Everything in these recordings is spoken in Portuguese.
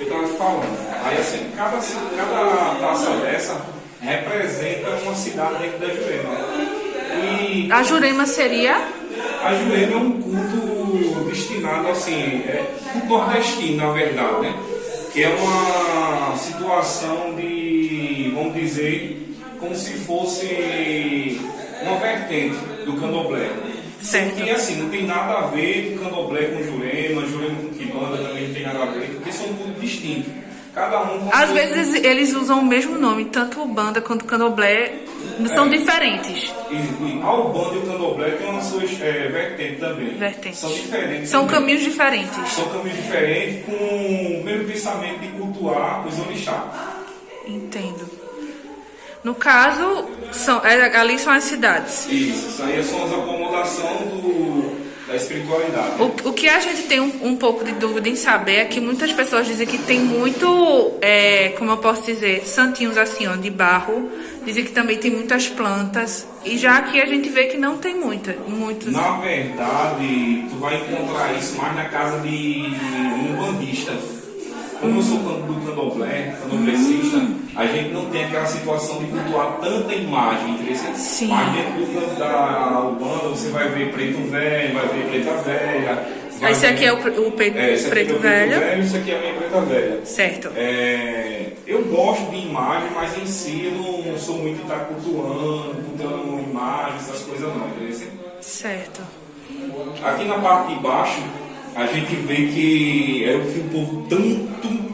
eu estava falando. Aí assim, cada taça dessa representa uma cidade dentro da Jurema. E A Jurema seria? a Jurema é um culto destinado assim, culto nordestino, na verdade, né? Que é uma situação de, vamos dizer, como se fosse uma vertente do candomblé. Certo. Que assim, não tem nada a ver com candomblé com Jurema com Quimbanda também não tem nada a ver, porque são cultos distintos. Cada um com Às vezes eles usam o mesmo nome, tanto o banda quanto o candomblé são diferentes. E a Umbanda e o candomblé tem umas suas vertentes também. Vertentes. São diferentes. São também. caminhos diferentes. São caminhos diferentes com o mesmo pensamento de cultuar os orixás. Entendo. No caso, ali são as cidades. Isso aí são as acomodações da espiritualidade. O que a gente tem um pouco de dúvida em saber é que muitas pessoas dizem que tem muito, como eu posso dizer, santinhos assim, ó, de barro. Dizem que também tem muitas plantas. E já aqui a gente vê que não tem muitos. Na verdade, tu vai encontrar isso mais na casa de umbandistas. Como eu sou do candomblessista, a gente não tem aquela situação de cultuar tanta imagem, entendeu? Sim. Mas dentro do canto da Umbanda você vai ver preto velho, vai ver preta velha. Esse aqui é o preto velho. Isso aqui é a minha preta velha. Certo. Eu gosto de imagem, mas em si eu não sou muito de estar cultuando imagens, essas coisas não, entendeu? Certo. Aqui na parte de baixo, a gente vê que é o que o povo tanto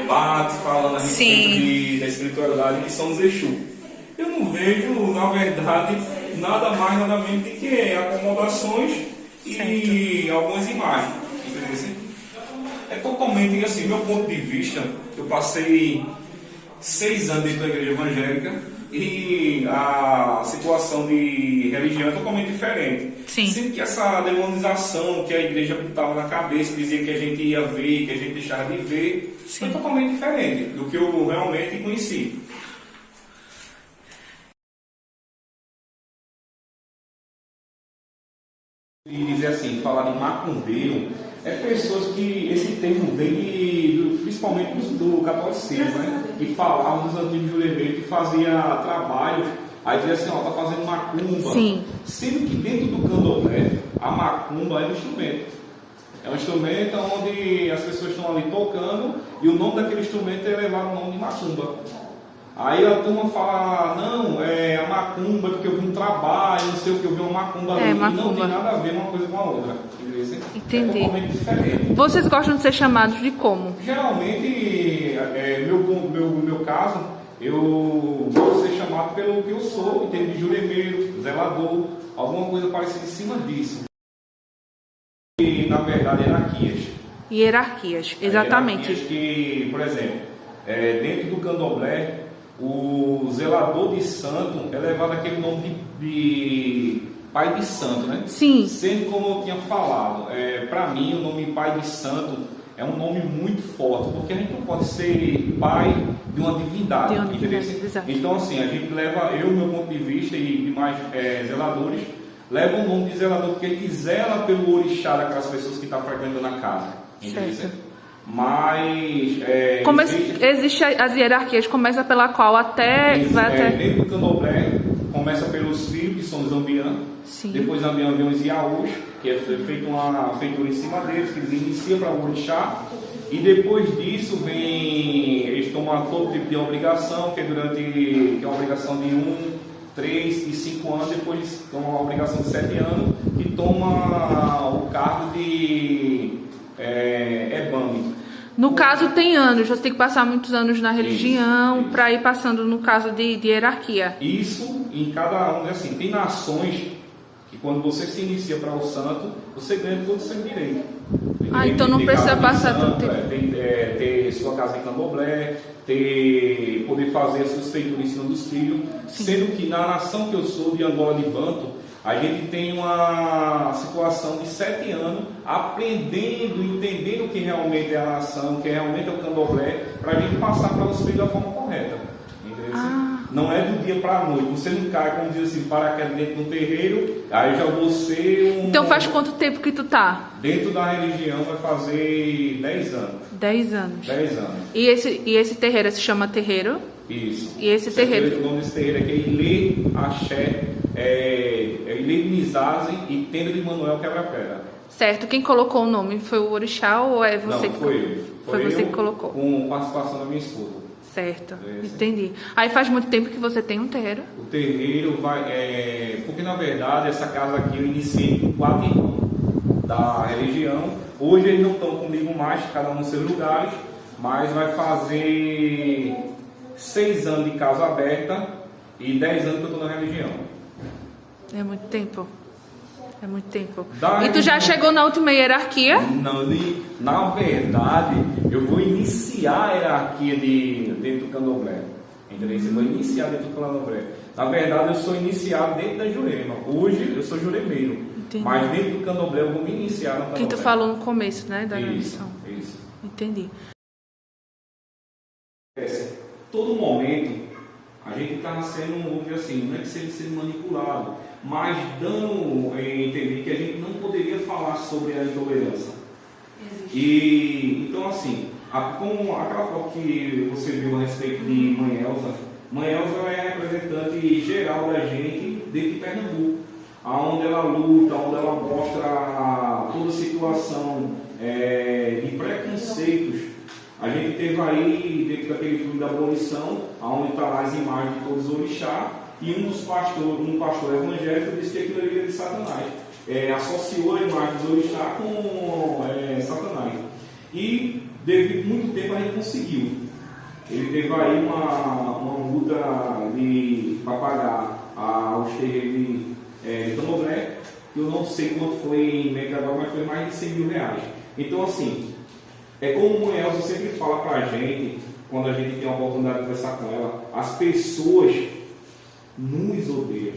bate falando a respeito da espiritualidade, que são os Exu. Eu não vejo, na verdade, nada mais, nada menos do que acomodações e algumas imagens. Entendeu? É totalmente assim, meu ponto de vista, eu passei 6 anos dentro da igreja evangélica e a situação de religião é totalmente diferente. Sim. Sempre que essa demonização que a igreja botava na cabeça, dizia que a gente ia ver, que a gente deixava de ver, Sim. é totalmente diferente do que eu realmente conheci. E dizer assim, falar de macumbeiro, pessoas que esse termo vem principalmente do catolicismo, né? Que falavam dos antigos jurameiros que fazia trabalho, aí dizia assim, tá fazendo macumba. Sim. Sendo que dentro do candomblé, a macumba é um instrumento. É um instrumento onde as pessoas estão ali tocando e o nome daquele instrumento é levar o nome de macumba. Aí a turma fala, não, a macumba, porque eu vi um trabalho, não sei o que, eu vi uma macumba ali, macumba. Não tem nada a ver uma coisa com a outra. Entendi. É totalmente diferente. Vocês gostam de ser chamados de como? Geralmente, meu caso, eu vou ser chamado pelo que eu sou, em termos de juremeiro, zelador, alguma coisa parecida em cima disso. E, na verdade, Hierarquias, exatamente. Hierarquias que, por exemplo, dentro do candomblé, o zelador de santo é levado aquele nome de pai de santo, né? Sim. Sendo como eu tinha falado, para mim o nome pai de santo é um nome muito forte, porque a gente não pode ser pai de uma divindade. Exato. Então assim, a gente leva, meu ponto de vista e demais zeladores, levam o nome de zelador porque ele zela pelo orixá daquelas pessoas que estão frequentando a casa. Certo. Mas existe as hierarquias, começa pela qual até dentro do candomblé começa pelos filhos, que são os ambiã. Depois ambiã vem os iaús, que é feito uma feitura em cima deles, que eles iniciam para o orixá. E depois disso eles tomam todo tipo de obrigação, que é a obrigação de 1, 3 e 5 anos. Depois tomam a obrigação de 7 anos, que toma o cargo de Ebame. No caso tem anos, você tem que passar muitos anos na religião para ir passando no caso de hierarquia. Isso em cada um, assim, tem nações que quando você se inicia para o santo, você ganha todo o seu direito. Então não precisa passar tanto tempo. Ter sua casa em candomblé, poder fazer as suas feituras em cima dos filhos, sendo que na nação que eu sou, de Angola de Banto, a gente tem uma situação de 7 anos aprendendo, entendendo o que realmente é a nação, o que realmente é o candomblé, para a gente passar para os filhos da forma correta. Entendeu? não é do dia para a noite. Você não cai, como diz assim, paraquedas dentro de um terreiro, aí já vou ser um... Então faz quanto tempo que tu tá? Dentro da religião vai fazer 10 anos. 10 anos. 10 anos. E esse terreiro se chama terreiro? Isso. E esse terreiro? O nome desse terreiro aqui é Ilê Axé, Ilê Nizase e Tenda de Manuel Quebra-Pedra. Certo. Quem colocou o nome? Foi o orixá ou é você? Não, foi eu. Foi você que colocou? Com participação da minha esposa. Certo, entendi. Aí faz muito tempo que você tem um terreiro? O terreiro vai... porque na verdade essa casa aqui eu iniciei com 4 irmãos da religião. Hoje eles não estão comigo mais, cada um nos seus lugares, mas vai fazer 6 anos de casa aberta e 10 anos que eu estou na religião. É muito tempo. É muito tempo. E tu já chegou na última hierarquia? Não, na verdade, eu vou iniciar a hierarquia dentro do candomblé. Entendeu? Eu vou iniciar dentro do candomblé. Na verdade, eu sou iniciado dentro da Jurema. Hoje, eu sou juremeiro. Entendi. Mas dentro do candomblé, eu vou me iniciar no candomblé. Que tu falou no começo, né? Da Isso. Entendi. Todo momento, a gente está sendo, vamos dizer assim, não é que seja sendo manipulado, mas dando a entender que a gente não poderia falar sobre a intolerância. E então assim, como aquela foto que você viu a respeito de Mãe Elza, Mãe Elza é a representante geral da gente dentro de Pernambuco, onde ela luta, onde ela mostra toda a situação de preconceitos. A gente teve aí, dentro daquele filme da abolição, onde está lá as imagens de todos os orixás, e um pastor evangélico disse que aquilo ali era de Satanás. Associou a imagem dos orixás com Satanás. E, devido muito tempo, a gente conseguiu. Ele teve aí uma luta para pagar os terreiros de candomblé, que eu não sei quanto foi em média agora, mas foi mais de 100 mil reais. Então, assim, como o Elza sempre fala para a gente, quando a gente tem a oportunidade de conversar com ela, as pessoas nos odeiam.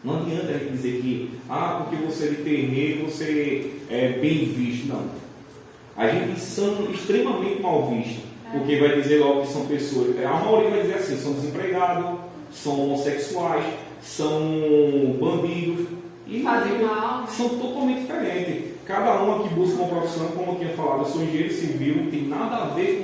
Não adianta a gente dizer que, porque você é de terreiro, você é bem visto. Não. A gente são extremamente mal vistos, porque vai dizer logo que são pessoas, a maioria vai dizer assim, são desempregados, são homossexuais, são bandidos, e são totalmente diferentes. Cada um aqui busca uma profissão, como eu tinha falado, eu sou engenheiro civil, não tem nada a ver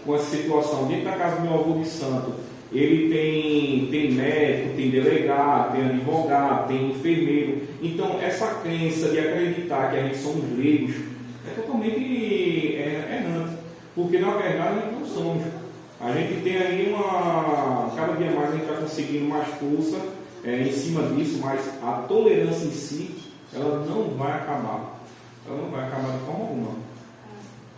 com essa situação. Dentro da casa do meu avô de santo, ele tem médico, tem delegado, tem advogado, tem enfermeiro. Então, essa crença de acreditar que a gente somos leigos é totalmente errante, porque na verdade a gente não somos. A gente tem aí cada dia mais a gente está conseguindo mais força em cima disso, mas a tolerância em si, ela não vai acabar. Ela não vai acabar de forma alguma.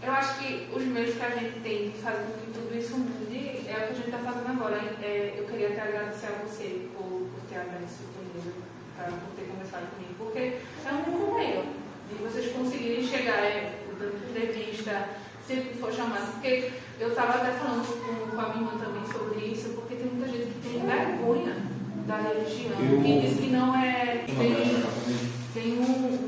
Eu acho que os meios que a gente tem de fazer com que tudo isso mude é o que a gente está fazendo agora. Eu queria até agradecer a você por ter aberto esse primeiro, por ter conversado comigo, porque é um único meio de vocês conseguirem chegar, dando entrevista, sempre que for chamado. Porque eu estava até falando com a minha irmã também sobre isso, porque tem muita gente que tem vergonha da religião, que diz que não é. Tem um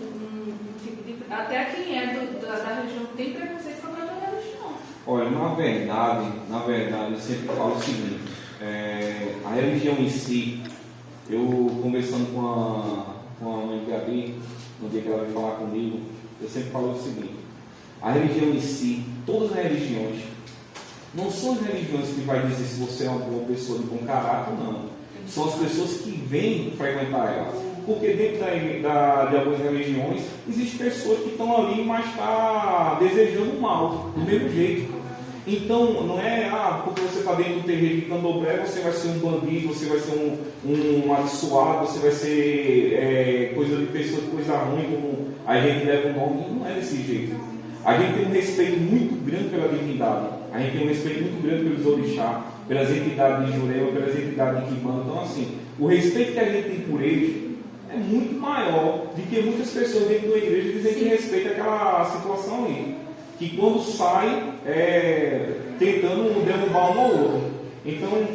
tipo de. Até quem é da religião tem preconceito contra a religião. Olha, na verdade, eu sempre falo o seguinte: a religião em si, eu conversando com a mãe Gabi, no dia que ela veio falar comigo, eu sempre falo o seguinte: a religião em si, todas as religiões, não são as religiões que vai dizer se você é uma boa pessoa de bom caráter ou não. São as pessoas que vêm frequentar elas. Porque dentro de algumas religiões, existem pessoas que estão ali, mas estão desejando o mal, do mesmo jeito. Então, não é, porque você está dentro do terreiro de candomblé, você vai ser um bandido, você vai ser um abençoado, você vai ser coisa de pessoa de coisa ruim, como a gente leva o nome. Não é desse jeito. A gente tem um respeito muito grande pela divindade. A gente tem um respeito muito grande pelos orixás, pelas entidades de Jurema, pelas entidades de Quimbanda. Então, assim, o respeito que a gente tem por eles é muito maior do que muitas pessoas dentro da igreja dizem que respeitam aquela situação ali. Que quando sai, tentando derrubar um ao outro. Então,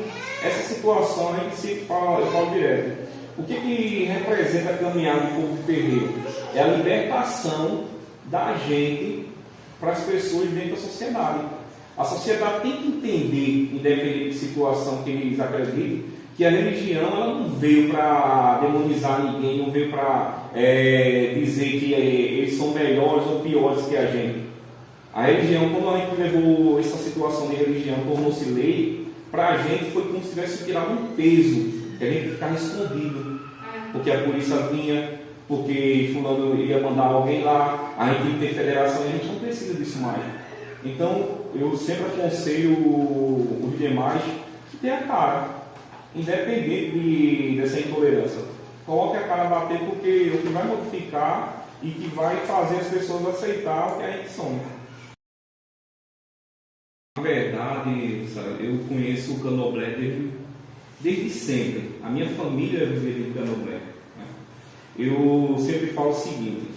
essa situação a gente sempre fala, eu falo direto. O que representa a caminhada do povo do terreiro? É a libertação da gente para as pessoas dentro da sociedade. A sociedade tem que entender, independente de situação que eles acreditem, que a religião ela não veio para demonizar ninguém, não veio para dizer que eles são melhores ou piores que a gente. A religião, quando a gente levou essa situação de religião, tornou-se lei, para a gente foi como se tivesse tirado um peso, que a gente ficava escondido, porque a polícia vinha, porque fulano ia mandar alguém lá, a gente tem federação e a gente não precisa disso mais. Então, eu sempre aconselho os demais que tenham a cara, independente dessa intolerância. Coloque a cara a bater, porque o que vai modificar e que vai fazer as pessoas aceitar o que a gente somos. Na verdade, sabe, eu conheço o Candomblé desde sempre. A minha família vive de Candomblé. Né? Eu sempre falo o seguinte,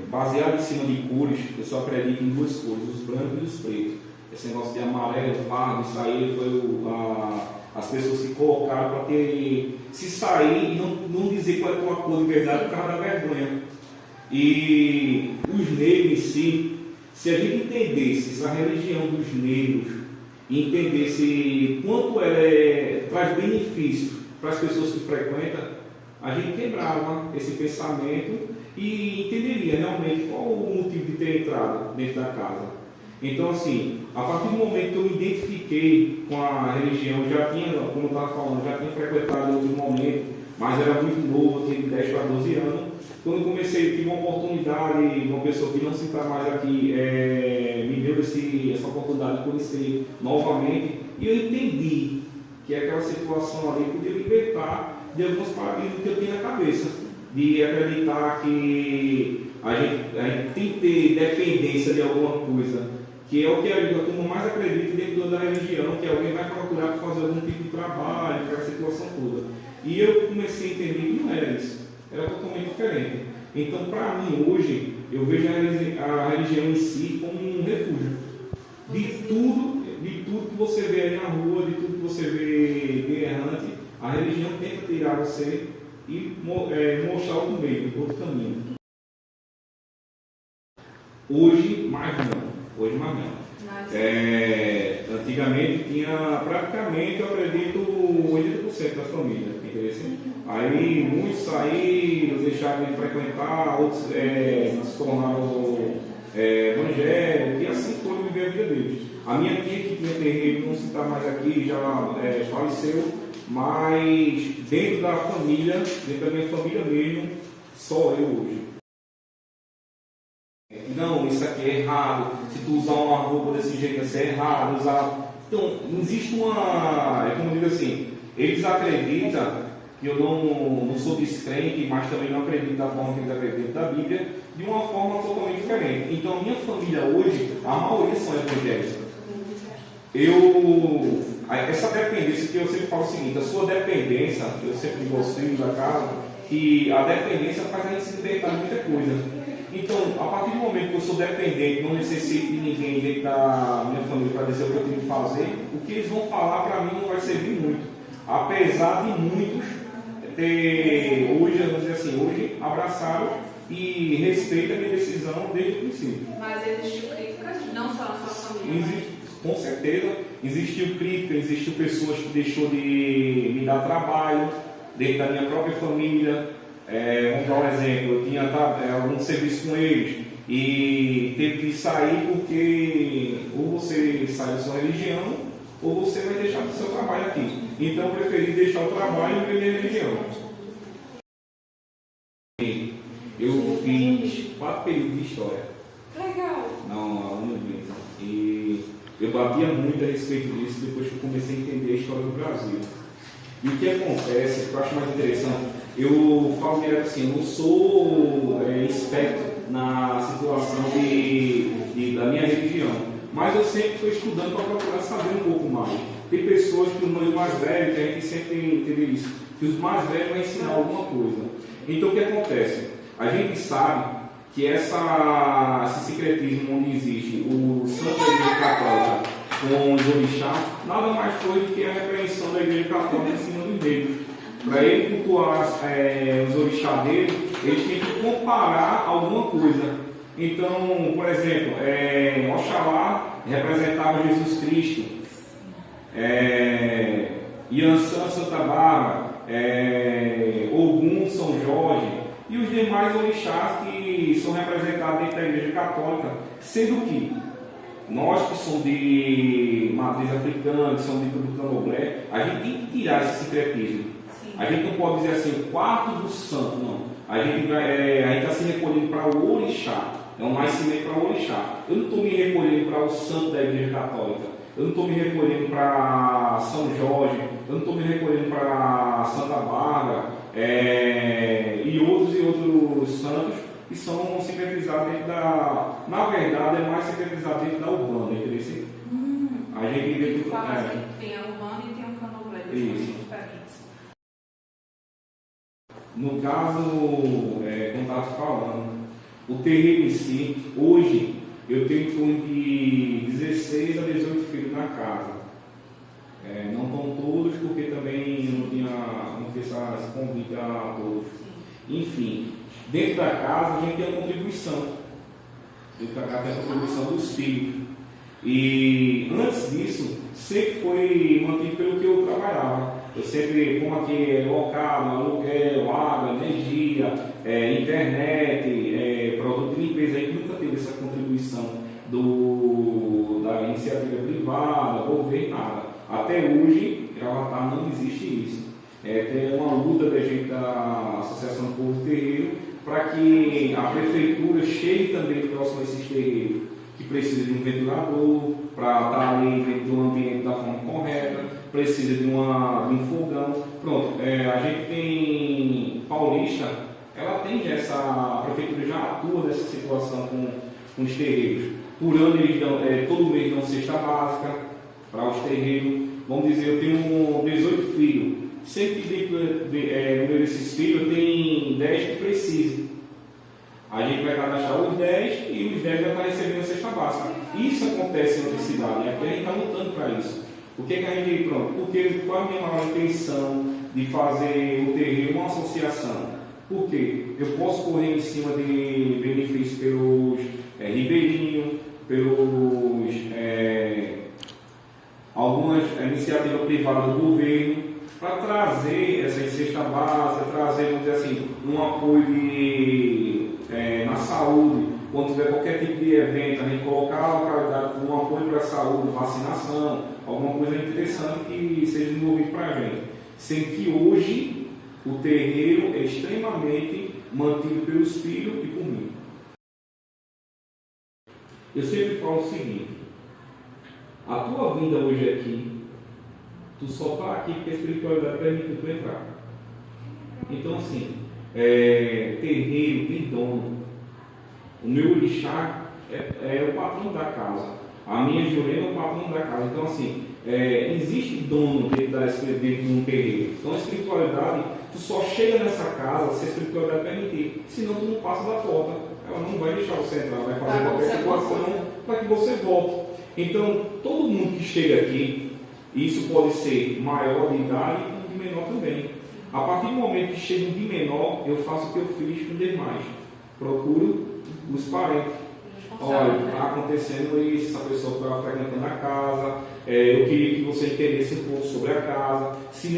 baseado em cima de cores, eu só acredito em duas cores, os brancos e os pretos. Esse negócio de amarelo, pardo, isso aí foi as pessoas se colocaram para se sair e não dizer qual é a cor de verdade por causa da vergonha. E os negros em si, se a gente entendesse essa religião dos negros e entendesse quanto ela traz benefício para as pessoas que frequentam, a gente quebrava esse pensamento e entenderia realmente qual o motivo de ter entrado dentro da casa. Então, assim, a partir do momento que eu me identifiquei com a religião, já tinha, como eu estava falando, já tinha frequentado em outro momento, mas era muito novo, eu tinha de 10 para 12 anos. Quando eu comecei, tive uma oportunidade, uma pessoa que não se está mais aqui, me deu essa oportunidade de conhecer novamente, e eu entendi que aquela situação ali podia libertar de alguns paradigmas que eu tinha na cabeça, de acreditar que a gente tem que ter dependência de alguma coisa, que é o que a turma mais acredita dentro da religião, que alguém vai procurar fazer algum tipo de trabalho, aquela situação toda. E eu comecei a entender que não era isso, era totalmente diferente. Então, para mim, hoje, eu vejo a religião em si como um refúgio. De tudo que você vê aí na rua, de tudo que você vê de errante, a religião tenta tirar você e mostrar outro meio, outro caminho. Hoje, mais não. Hoje mais não. Antigamente tinha praticamente, eu acredito, 80% da família. Entendeu? Aí muitos saíram, deixaram de frequentar, outros se tornaram evangélicos, e assim foram viver a vida deles. A minha tia que tinha terreiro, não se está mais aqui, já faleceu, mas dentro da família, dentro da minha família mesmo, só eu hoje. Não, isso aqui é errado, se tu usar uma roupa desse jeito, isso é errado, Então, não existe como eu digo assim, eles acreditam que eu não sou descrente, mas também não acredito da forma que eles acreditam da Bíblia, de uma forma totalmente diferente. Então, a minha família hoje, a maioria são evangélicos. Essa dependência, que eu sempre falo o seguinte, a sua dependência, eu sempre digo aos filhos da casa, que a dependência faz a gente se libertar de muita coisa. Então, a partir do momento que eu sou dependente, não necessito de ninguém dentro da minha família para dizer o que eu tenho que fazer, o que eles vão falar para mim não vai servir muito. Apesar de muitos hoje, vamos dizer assim, hoje abraçaram e respeitam a minha decisão desde o princípio. Mas existiu críticas, não só na sua família? Com certeza, existiu crítica, existiu pessoas que deixou de me dar trabalho dentro da minha própria família. Vamos dar um exemplo, eu tinha algum serviço com eles e teve que sair porque ou você sai da sua religião ou você vai deixar o seu trabalho aqui. Então eu preferi deixar o trabalho e minha religião. Eu fiz 4 períodos de história. Legal! Não, aluno mesmo. E eu batia muito a respeito disso depois que eu comecei a entender a história do Brasil. E o que acontece, que eu acho mais interessante, eu falo direto assim, eu não sou experto na situação da minha religião, mas eu sempre estou estudando para procurar saber um pouco mais. Tem pessoas que os mais velhos, a gente sempre entende isso, que os mais velhos vão ensinar alguma coisa. Então o que acontece? A gente sabe que esse secretismo onde existe o Santo da Igreja Católica com os orixás, nada mais foi do que a repreensão da Igreja Católica em cima dos negros. Para ele cultuar os orixás dele, eles têm que comparar alguma coisa. Então, por exemplo, Oxalá representava Jesus Cristo, Iansã, Santa Bárbara, Ogum, São Jorge e os demais orixás que são representados dentro da Igreja Católica, sendo que nós que somos de matriz africana, que somos do candomblé, a gente tem que tirar esse sincretismo. A gente não pode dizer assim, o quarto do santo, não. A gente está se recolhendo para o orixá, é um nascimento para o orixá. Eu não estou me recolhendo para o santo da Igreja Católica, eu não estou me recolhendo para São Jorge, eu não estou me recolhendo para Santa Bárbara e outros santos que são sincretizados dentro da... Na verdade, é mais sincretizado dentro da Umbanda, entendeu? A gente dentro... Tem a Umbanda e tem o candomblé, isso. diferentes. No caso, como eu estava falando, o terreiro em si, hoje, eu tenho em torno de 16 a 18 filhos na casa. Não estão todos, porque também não fiz esse convite a todos. Enfim, dentro da casa a gente tem a contribuição. Dentro da casa tem a contribuição dos filhos. E antes disso, sempre foi mantido pelo que eu trabalhava. Eu sempre, como aqui é local, aluguel, água, energia, internet, produto de limpeza, a gente nunca teve essa contribuição da iniciativa privada, governo, nada. Até hoje, em Gravatar não existe isso. Tem uma luta da gente da Associação do Povo Terreiro para que a prefeitura chegue também próximo a esses terreiros, que precisa de um ventilador para estar ali dentro do ambiente da forma correta, precisa de um fogão. Pronto, a gente tem Paulista, ela tem a prefeitura já atua nessa situação com os terreiros. Por ano eles dão, todo mês dão cesta básica para os terreiros. Vamos dizer, eu tenho 18 filhos. Sempre dentro desses filhos tem 10 que precisam. A gente vai cadastrar os 10 e os 10 vai estar recebendo a cesta básica. Isso acontece em outra cidade, aqui a gente está lutando para isso. Por que a gente, pronto? Porque qual a minha maior intenção de fazer o terreiro uma associação? Porque eu posso correr em cima de benefícios pelos ribeirinhos, pelos algumas iniciativas privadas do governo, para trazer essa cesta básica, trazer, vamos dizer assim, um apoio na saúde, quando tiver qualquer tipo de evento, a gente colocar a localidade com um apoio para a saúde, vacinação, alguma coisa interessante que seja desenvolvido para a gente. Sendo que hoje o terreiro é extremamente mantido pelos filhos e por mim. Eu sempre falo o seguinte: a tua vinda hoje aqui, tu só está aqui porque a espiritualidade permite tu entrar. Então, assim, terreiro tem dono. O meu orixá é o patrão da casa. A minha Jurema é o patrão da casa. Então, assim, existe dono dentro de um terreiro. Então, a espiritualidade, tu só chega nessa casa se a espiritualidade permitir. Senão, tu não passa da porta. Ela não vai deixar você entrar, vai fazer qualquer situação para que você volte. Então, todo mundo que chega aqui, isso pode ser maior de idade e de menor também. A partir do momento que chega de menor, eu faço o que eu fiz com os demais. Procuro os parentes. Olha, está acontecendo isso, essa pessoa está frequentando a casa, eu queria que você entendesse um pouco sobre a casa. Se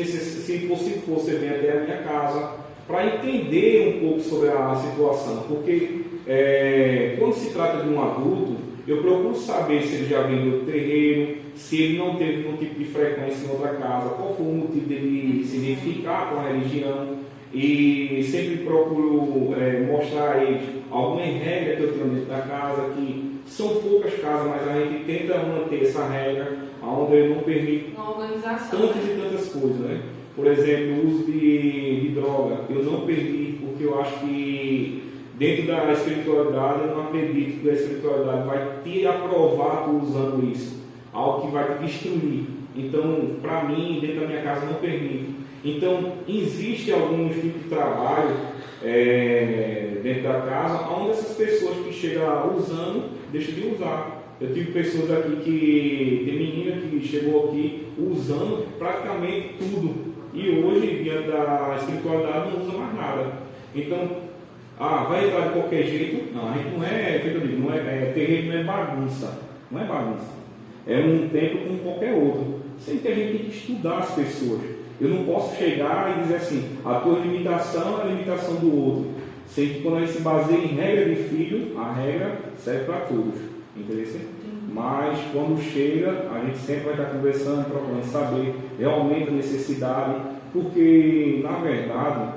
for, você vem até a minha casa para entender um pouco sobre a situação. Porque quando se trata de um adulto, eu procuro saber se ele já vem do terreiro, se ele não teve nenhum tipo de frequência em outra casa, qual foi o motivo dele se identificar com a religião, e sempre procuro mostrar a eles algumas regras que eu tenho dentro da casa, que são poucas casas, mas a gente tenta manter essa regra, onde eu não permito tantas e tantas coisas, né? Por exemplo, o uso de droga, eu não permito, porque eu acho que dentro da espiritualidade, eu não acredito que a espiritualidade vai te aprovar tu usando isso, algo que vai te destruir. Então, para mim, dentro da minha casa, não permito. Então, existe alguns tipos de trabalho dentro da casa, onde essas pessoas que chegam usando, deixam de usar. Eu tive pessoas aqui tem menina que chegou aqui usando praticamente tudo. E hoje, diante da espiritualidade, não usa mais nada. Então, vai entrar de qualquer jeito? Não, a gente não é, terreiro não é bagunça. Não é bagunça. É um templo como qualquer outro. Sempre a gente tem que estudar as pessoas. Eu não posso chegar e dizer assim, a tua limitação é a limitação do outro. Sempre quando a gente se baseia em regra de filho, a regra serve para todos. Entendeu? Mas quando chega, a gente sempre vai estar conversando, procurando saber realmente a necessidade, porque na verdade,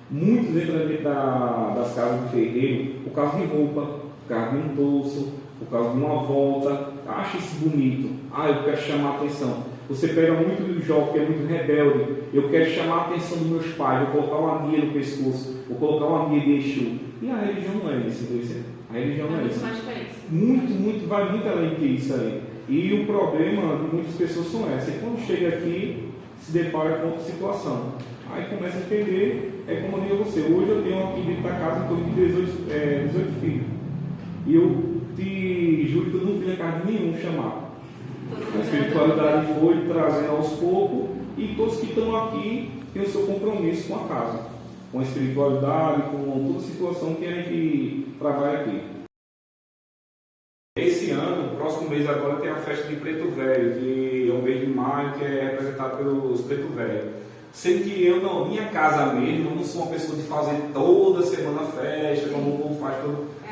muitos entram dentro das casas de terreiro por causa de roupa, por causa de um torso, por causa de uma volta, acha isso bonito, eu quero chamar a atenção. Você pega muito do jovem que é muito rebelde, eu quero chamar a atenção dos meus pais, vou colocar uma guia no pescoço, vou colocar uma guia de Exu. E a religião não é isso, entendeu? A religião não é isso. Vai muito além que isso aí. E o problema de muitas pessoas são essa. E quando chega aqui, se depara com outra situação. Aí começa a entender, é como eu digo a você, hoje eu tenho aqui dentro da casa em torno de 18 filhos. E eu te juro que eu não vi na casa de nenhum chamar. A espiritualidade foi trazendo aos poucos e todos que estão aqui têm o seu compromisso com a casa, com a espiritualidade, com toda a situação que a gente trabalha aqui. Esse ano, próximo mês agora, tem a festa de Preto Velho, que é o mês de maio, que é representado pelos Preto Velho. Sendo que eu, não, minha casa mesmo, eu não sou uma pessoa de fazer toda semana festa, como o povo faz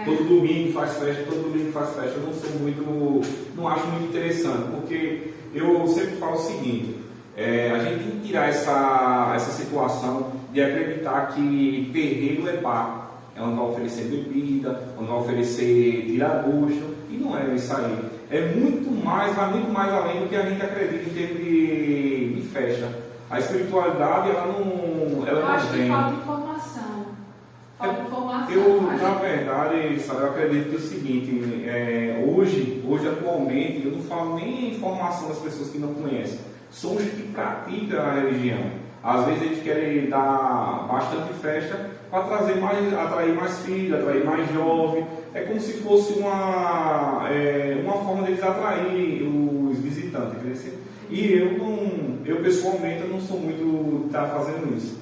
todo domingo faz festa, todo domingo faz festa. Eu não sou muito, não acho muito interessante, porque eu sempre falo o seguinte, a gente tem que tirar essa situação de acreditar que terreiro é bar, é onde vai oferecer bebida, onde vai oferecer tiragosto, e não é isso aí. É muito mais, vai muito mais além do que a gente acredita em termos de festa. A espiritualidade, ela não vem. Falta informação. Falta informação. Eu, na verdade, sabe, eu acredito que é o seguinte, hoje, atualmente, eu não falo nem informação das pessoas que não conhecem. São os que praticam a religião. Às vezes eles querem dar bastante festa para atrair mais filhos, atrair mais jovens. É como se fosse uma forma deles atrair os visitantes. E eu pessoalmente não sou muito de estar fazendo isso.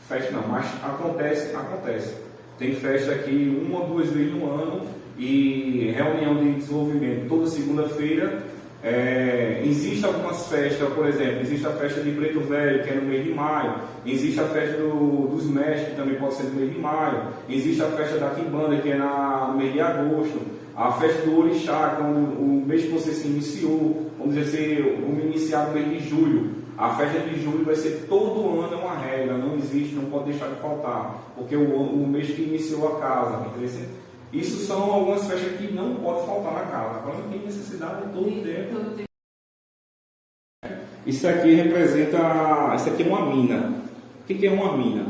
Festa não, mas acontece. Tem festa aqui 1 ou 2 vezes no ano e reunião de desenvolvimento toda segunda-feira. Existem algumas festas, por exemplo, existe a festa de Preto Velho, que é no mês de maio, existe a festa dos mestres, que também pode ser no mês de maio, existe a festa da Quimbanda, que é no mês de agosto, a festa do Orixá, que é o mês que você se iniciou, vamos iniciar no mês de julho. A festa de julho vai ser todo ano, é uma regra, não existe, não pode deixar de faltar, porque o mês que iniciou a casa, entendeu? Isso são algumas festas que não pode faltar na casa. Agora tem necessidade de todo tempo. Isso aqui é uma mina. O que é uma mina?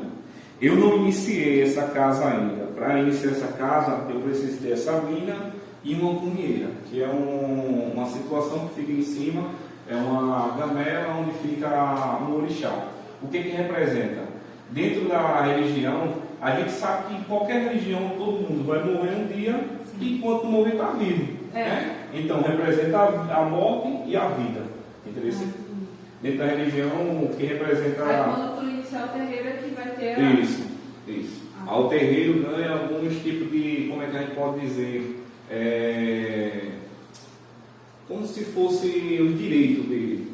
Eu não iniciei essa casa ainda. Para iniciar essa casa, eu preciso ter essa mina e uma cunheira, que é uma situação que fica em cima, é uma gamela onde fica um orixá. O que representa? Dentro da religião, a gente sabe que em qualquer religião todo mundo vai morrer um dia e enquanto morrer está vivo. Né? Então representa a morte e a vida. Entendeu? Dentro da religião, o que representa. Quando tu iniciar o terreiro é que vai ter. Isso. Ao terreiro ganha alguns tipos de. Como é que a gente pode dizer? Como se fosse o direito dele.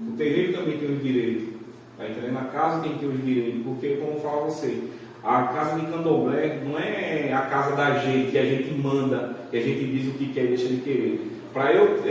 O terreiro também tem os direitos. Vai entrar na casa tem que ter os direitos, porque, como eu falo a você, a casa de candomblé não é a casa da gente, que a gente manda, que a gente diz o que quer e deixa de querer. Para eu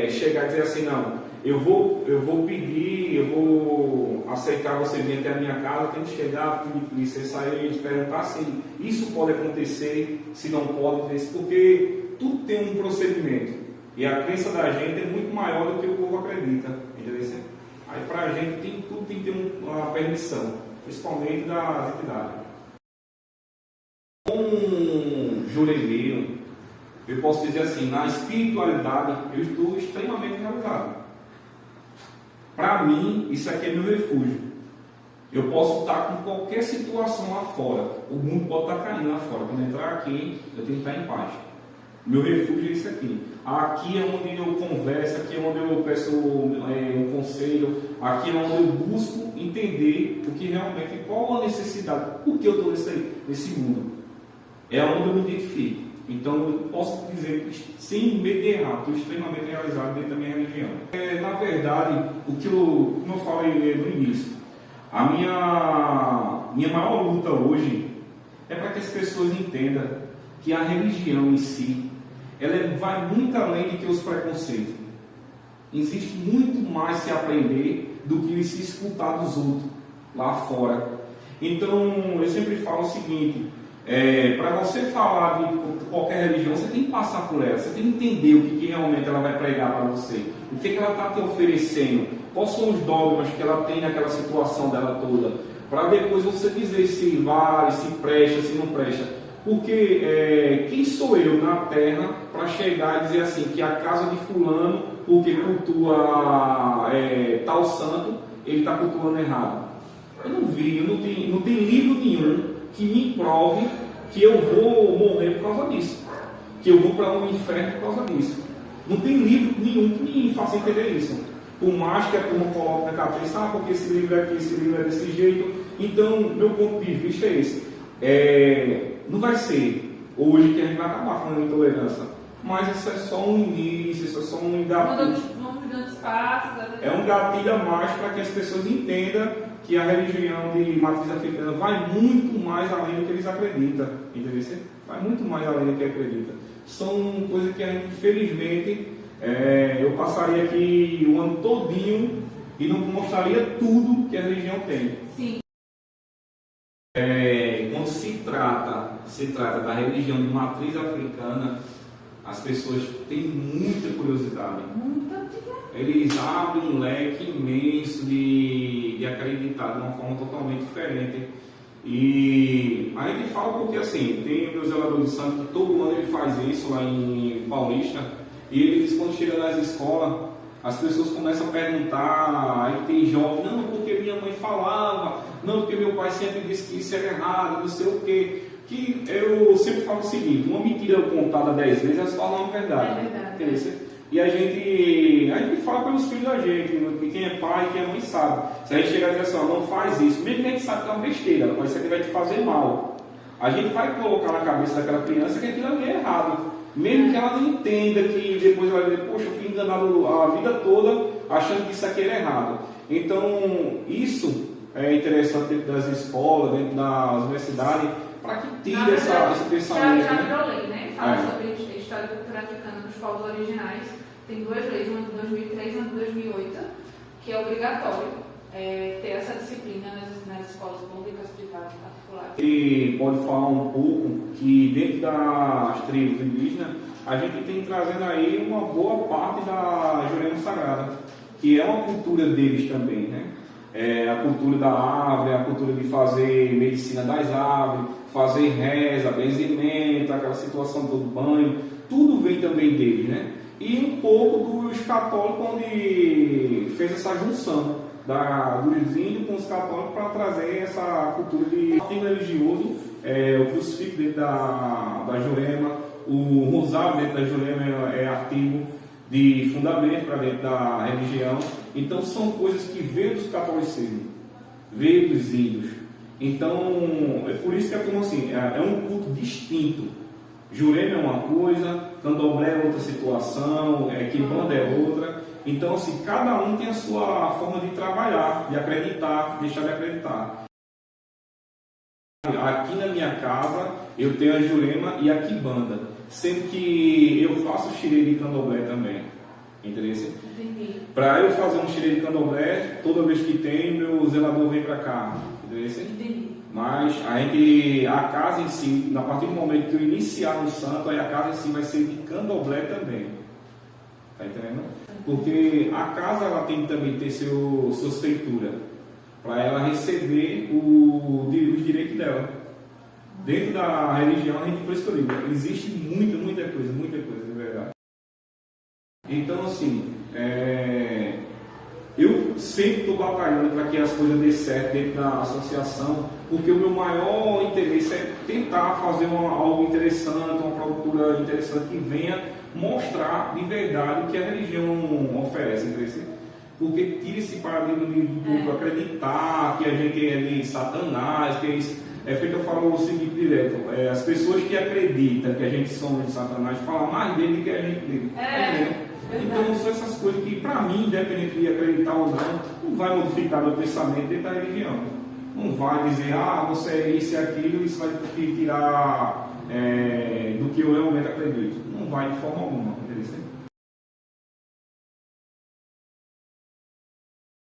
chegar e dizer assim, não, eu vou pedir, eu vou aceitar você vir até a minha casa, tem que chegar, pedir licença a eles, perguntar se isso pode acontecer, se não pode, porque tudo tem um procedimento. E a crença da gente é muito maior do que o povo acredita, entendeu? Aí para a gente tudo tem que ter uma permissão, principalmente das entidades. Como juremeiro, eu posso dizer assim, na espiritualidade eu estou extremamente realizado. Para mim, isso aqui é meu refúgio. Eu posso estar com qualquer situação lá fora, o mundo pode estar caindo lá fora. Quando eu entrar aqui, eu tenho que estar em paz. Meu refúgio é isso aqui. Aqui é onde eu converso, aqui é onde eu peço um conselho, aqui é onde eu busco entender o que realmente, qual a necessidade, por que eu estou nesse mundo. É onde eu me identifico. Então, eu posso dizer, sem medo de errar, estou extremamente realizado dentro da minha religião. Na verdade, como eu falei no início, a minha maior luta hoje é para que as pessoas entendam que a religião em si, ela vai muito além do que os preconceitos. Existe muito mais se aprender do que se escutar dos outros lá fora. Então, eu sempre falo o seguinte, para você falar de qualquer religião, você tem que passar por ela, você tem que entender o que realmente ela vai pregar para você, o que ela está te oferecendo, quais são os dogmas que ela tem naquela situação dela toda, para depois você dizer se vale, se presta, se não presta. Porque quem sou eu na terra para chegar e dizer assim, que a casa de fulano, porque cultua tal santo, ele está cultuando errado? Eu não vi, não tem livro nenhum que me prove que eu vou morrer por causa disso, que eu vou para um inferno por causa disso. Não tem livro nenhum que me faça entender isso. Por mais que a turma coloque na cabeça, porque esse livro é aqui, esse livro é desse jeito. Então, meu ponto de vista é esse. Não vai ser hoje que a gente vai acabar com a intolerância, mas isso é só um início, isso é só um gatilho. Vamos dando espaço. É um gatilho a mais para que as pessoas entendam que a religião de matriz africana vai muito mais além do que eles acreditam, entendeu? Vai muito mais além do que acreditam. São coisas que a gente, infelizmente, eu passaria aqui o ano todinho e não mostraria tudo que a religião tem. Sim. Quando se trata da religião de matriz africana, as pessoas têm muita curiosidade. Eles abrem um leque imenso de acreditar de uma forma totalmente diferente. E a gente fala porque assim, tem o meu zelador de santo que todo ano ele faz isso lá em Paulista, e ele diz que quando chega nas escolas, as pessoas começam a perguntar, aí tem jovem, não, porque minha mãe falava, não, porque meu pai sempre disse que isso era errado, não sei o quê. Que eu sempre falo o seguinte, uma mentira contada 10 vezes, elas falam a verdade. É verdade. E a gente fala pelos filhos da gente, quem é pai e quem é mãe sabe. Se a gente chegar e dizer assim, não faz isso, mesmo que a gente sabe que é uma besteira, mas isso aqui vai te fazer mal. A gente vai colocar na cabeça daquela criança que aquilo ali é errado. Mesmo que ela não entenda que depois ela vai dizer, poxa, eu fui enganado a vida toda achando que isso aqui era errado. Então, isso é interessante dentro das escolas, dentro das universidades, para que tire esse pensamento. Já virou lei, né? Fala sobre a história da cultura africana dos povos originais. Tem 2 leis, uma de 2003 e uma de 2008, que é obrigatório ter essa disciplina nas escolas públicas, privadas, particulares. E pode falar um pouco que dentro das tribos indígenas, a gente tem trazendo aí uma boa parte da Jurema Sagrada, que é uma cultura deles também, né? A cultura da árvore, a cultura de fazer medicina das árvores, fazer reza, benzimento, aquela situação do banho, tudo vem também deles, né? E um pouco dos católicos, onde fez essa junção dos índios com os católicos para trazer essa cultura de religioso, o crucifixo dentro da Jurema, o rosário dentro da Jurema é artigo de fundamento para dentro da religião. Então são coisas que veio dos catolicismos, veio dos índios. Então é por isso que é como assim, é um culto distinto. Jurema é uma coisa, candomblé é outra situação, quimbanda é outra. Então assim, cada um tem a sua forma de trabalhar, de acreditar, deixar de acreditar. Aqui na minha casa eu tenho a Jurema e a quimbanda, sendo que eu faço xirê de candomblé também. Entendeu? Para eu fazer um xirê de candomblé, toda vez que tem, meu zelador vem para cá. Entendeu? Mas a casa em si, a partir do momento que eu iniciar no santo, aí a casa em si vai ser de candomblé também. Tá entendendo? Porque a casa ela tem que também ter sua feitura, para ela receber os direitos dela. Dentro da religião, a gente, por isso que eu digo, existe muita coisa, de verdade. Então, assim, eu sempre estou batalhando para que as coisas dêem certo dentro da associação, porque o meu maior interesse é tentar fazer algo interessante, uma produtora interessante que venha mostrar de verdade o que a religião oferece, entendeu? Porque tira esse paradigma de acreditar que a gente é de Satanás, que é feito, eu falo o seguinte direto, as pessoas que acreditam que a gente some de Satanás falam mais dele do que a gente dele. Então são essas coisas que, para mim, independente de acreditar ou não vai modificar meu pensamento dentro da religião. Não vai dizer, você é isso e aquilo, isso vai te tirar do que eu realmente acredito. Não vai de forma alguma.